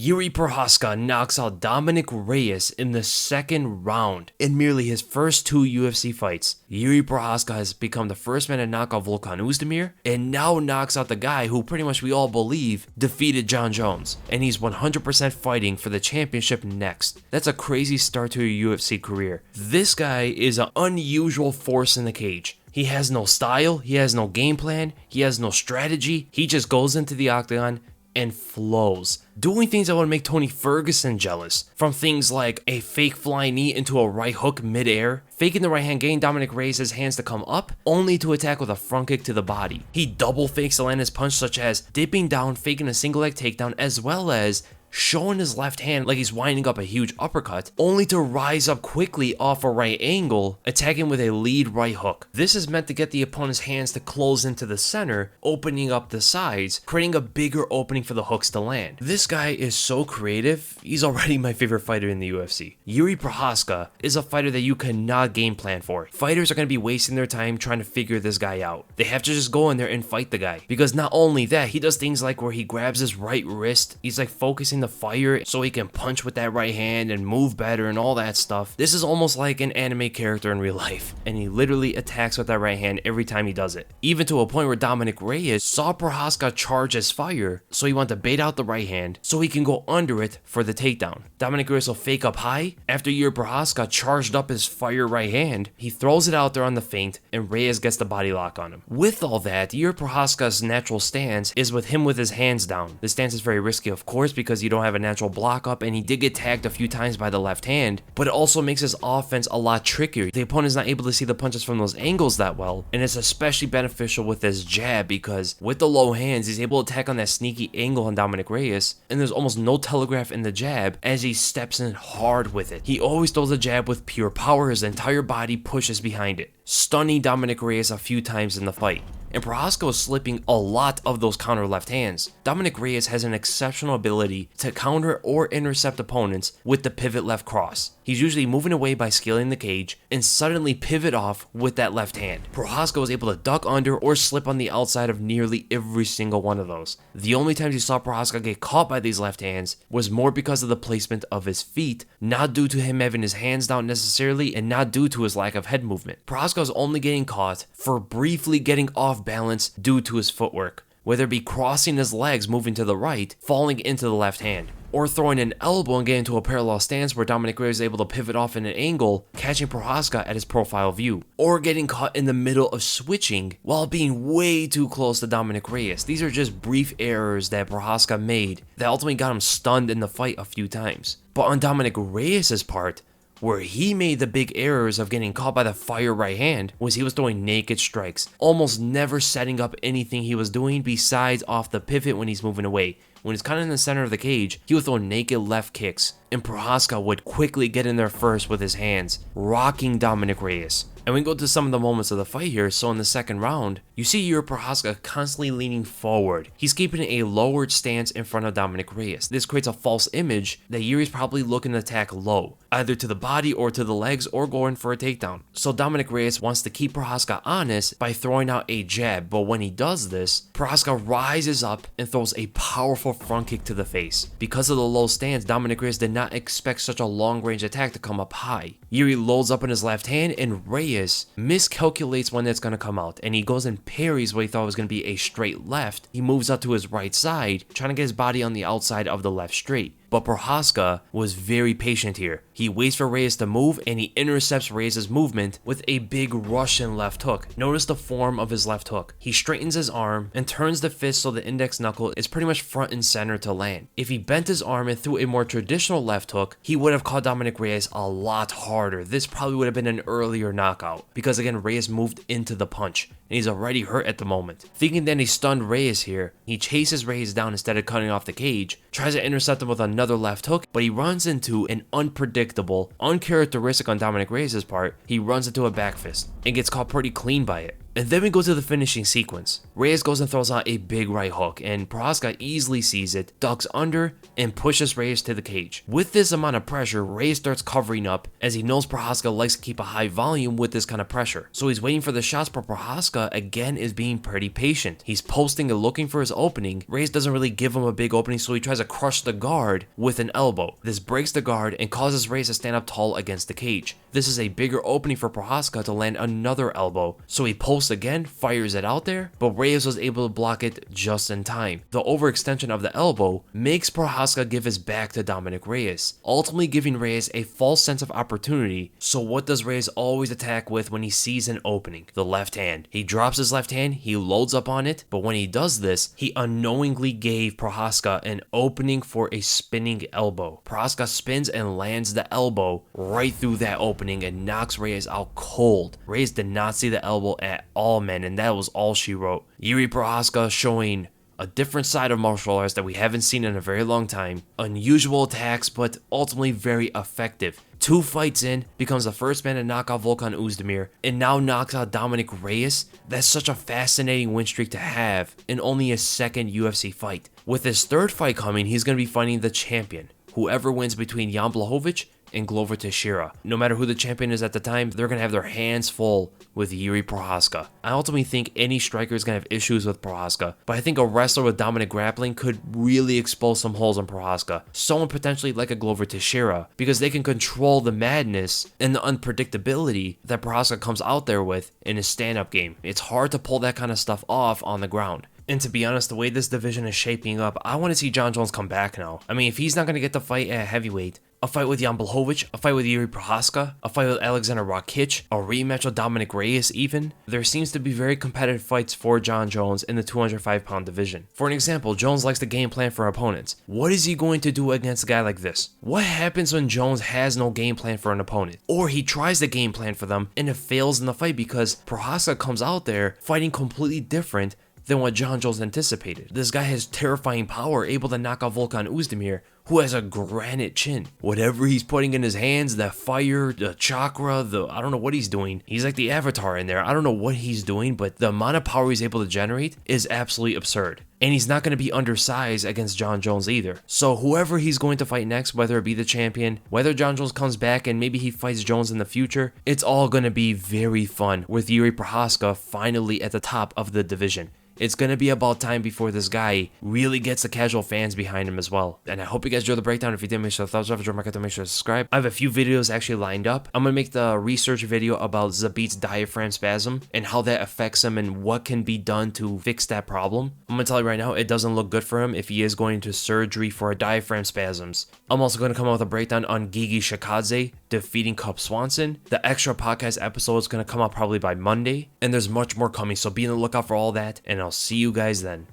Jiri Prochazka knocks out Dominick Reyes in the second round in merely his first two UFC fights. Jiri Prochazka has become the first man to knock out Volkan Oezdemir and now knocks out the guy who pretty much we all believe defeated Jon Jones. And he's 100% fighting for the championship next. That's a crazy start to a UFC career. This guy is an unusual force in the cage. He has no style, he has no game plan, he has no strategy. He just goes into the octagon and flows, doing things that would make Tony Ferguson jealous, from things like a fake flying knee into a right hook midair, faking the right hand, getting Dominick Reyes' hands to come up, only to attack with a front kick to the body. He double fakes to land his punch, such as dipping down, faking a single leg takedown, as well as showing his left hand like he's winding up a huge uppercut, only to rise up quickly off a right angle, attacking with a lead right hook. This is meant to get the opponent's hands to close into the center, opening up the sides, creating a bigger opening for the hooks to land. This guy is so creative, he's already my favorite fighter in the UFC. Jiri Prochazka is a fighter that you cannot game plan for. Fighters are going to be wasting their time trying to figure this guy out. They have to just go in there and fight the guy, because not only that, he does things like where he grabs his right wrist, he's like focusing the fire so he can punch with that right hand and move better and all that stuff. This is almost like an anime character in real life, and he literally attacks with that right hand every time he does it. Even to a point where Dominick Reyes saw Prochazka charge his fire, so he wanted to bait out the right hand so he can go under it for the takedown. Dominick Reyes will fake up high. After Jiri Prochazka charged up his fire right hand, he throws it out there on the feint, and Reyes gets the body lock on him. With all that, Jiri Prochazka's natural stance is with him with his hands down. This stance is very risky, of course, because you don't have a natural block up, and he did get tagged a few times by the left hand, but it also makes his offense a lot trickier. The opponent is not able to see the punches from those angles that well, and it's especially beneficial with his jab because with the low hands, he's able to attack on that sneaky angle on Dominick Reyes, and there's almost no telegraph in the jab as he steps in hard with it. He always throws a jab with pure power, his entire body pushes behind it, stunning Dominick Reyes a few times in the fight. And Prochazka was slipping a lot of those counter left hands. Dominick Reyes has an exceptional ability to counter or intercept opponents with the pivot left cross. He's usually moving away by scaling the cage and suddenly pivot off with that left hand. Prochazka was able to duck under or slip on the outside of nearly every single one of those. The only times you saw Prochazka get caught by these left hands was more because of the placement of his feet, not due to him having his hands down necessarily and not due to his lack of head movement. Prochazka was only getting caught for briefly getting off balance due to his footwork, whether it be crossing his legs moving to the right, falling into the left hand, or throwing an elbow and getting into a parallel stance where Dominick Reyes is able to pivot off in an angle, catching Prochazka at his profile view, or getting caught in the middle of switching while being way too close to Dominick Reyes. These are just brief errors that Prochazka made that ultimately got him stunned in the fight a few times. But on Dominick Reyes' part, where he made the big errors of getting caught by the fire right hand was he was throwing naked strikes, almost never setting up anything he was doing besides off the pivot when he's moving away. When he's kind of in the center of the cage, he would throw naked left kicks, and Prochazka would quickly get in there first with his hands, rocking Dominick Reyes. And we go to some of the moments of the fight here. So in the second round, you see Jiri Prochazka constantly leaning forward. He's keeping a lowered stance in front of Dominick Reyes. This creates a false image that Jiri's probably looking to attack low, either to the body or to the legs or going for a takedown. So Dominick Reyes wants to keep Prochazka honest by throwing out a jab, but when he does this, Prochazka rises up and throws a powerful front kick to the face. Because of the low stance, Dominick Reyes did not expect such a long range attack to come up high. Jiri loads up in his left hand, and Reyes miscalculates when it's going to come out, and he goes and parries what he thought was going to be a straight left. He moves up to his right side, trying to get his body on the outside of the left straight. But Prochazka was very patient here. He waits for Reyes to move, and he intercepts Reyes' movement with a big Russian left hook. Notice the form of his left hook. He straightens his arm and turns the fist so the index knuckle is pretty much front and center to land. If he bent his arm and threw a more traditional left hook, he would have caught Dominick Reyes a lot harder. This probably would have been an earlier knockout, because again, Reyes moved into the punch, and he's already hurt at the moment. Thinking that he stunned Reyes here, he chases Reyes down instead of cutting off the cage, tries to intercept him with another left hook, but he runs into an unpredictable, uncharacteristic on Dominick Reyes' part, he runs into a back fist and gets caught pretty clean by it. And then we go to the finishing sequence. Reyes goes and throws out a big right hook, and Prochazka easily sees it, ducks under, and pushes Reyes to the cage. With this amount of pressure, Reyes starts covering up as he knows Prochazka likes to keep a high volume with this kind of pressure. So he's waiting for the shots, but Prochazka again is being pretty patient. He's posting and looking for his opening. Reyes doesn't really give him a big opening, so he tries to crush the guard with an elbow. This breaks the guard and causes Reyes to stand up tall against the cage. This is a bigger opening for Prochazka to land another elbow, so he posts again, fires it out there, but Reyes was able to block it just in time. The overextension of the elbow makes Prochazka give his back to Dominick Reyes, ultimately giving Reyes a false sense of opportunity. So what does Reyes always attack with when he sees an opening? The left hand. He drops his left hand, he loads up on it, but when he does this, he unknowingly gave Prochazka an opening for a spinning elbow. Prochazka spins and lands the elbow right through that opening and knocks Reyes out cold. Reyes did not see the elbow at all, man, and that was all she wrote. Jiri Prochazka showing a different side of martial arts that we haven't seen in a very long time. Unusual attacks, but ultimately very effective. 2 fights in, becomes the first man to knock out Volkan Oezdemir, and now knocks out Dominick Reyes. That's such a fascinating win streak to have in only his second UFC fight. With his third fight coming, he's going to be fighting the champion. Whoever wins between Jan Blachowicz and Glover Teixeira. No matter who the champion is at the time, they're going to have their hands full with Jiri Prochazka. I ultimately think any striker is going to have issues with Prochazka, but I think a wrestler with dominant grappling could really expose some holes on Prochazka. Someone potentially like a Glover Teixeira, because they can control the madness and the unpredictability that Prochazka comes out there with in his stand-up game. It's hard to pull that kind of stuff off on the ground. And to be honest, the way this division is shaping up, I want to see Jon Jones come back now. I mean, if he's not going to get the fight at heavyweight, a fight with Jan Blachowicz, a fight with Jiri Prochazka, a fight with Alexander Rakic, a rematch with Dominick Reyes even. There seems to be very competitive fights for Jon Jones in the 205-pound division. For an example, Jones likes to game plan for opponents. What is he going to do against a guy like this? What happens when Jones has no game plan for an opponent? Or he tries to game plan for them and it fails in the fight because Prochazka comes out there fighting completely different than what Jon Jones anticipated. This guy has terrifying power, able to knock out Volkan Oezdemir, who has a granite chin. Whatever he's putting in his hands, that fire, the chakra, I don't know what he's doing. He's like the Avatar in there. I don't know what he's doing, but the amount of power he's able to generate is absolutely absurd. And he's not going to be undersized against Jon Jones either. So whoever he's going to fight next, whether it be the champion, whether Jon Jones comes back and maybe he fights Jones in the future, it's all going to be very fun with Jiri Prochazka finally at the top of the division. It's going to be about time before this guy really gets the casual fans behind him as well. And I hope you guys enjoyed the breakdown. If you did, make sure to thumbs up. If you enjoyed my content, make sure to subscribe. I have a few videos actually lined up. I'm going to make the research video about Zabit's diaphragm spasm and how that affects him and what can be done to fix that problem. I'm going to tell you right now, it doesn't look good for him if he is going into surgery for diaphragm spasms. I'm also going to come out with a breakdown on Gigi Shikadze defeating Cub Swanson. The extra podcast episode is going to come out probably by Monday. And there's much more coming, so be on the lookout for all that. And I'll see you guys then.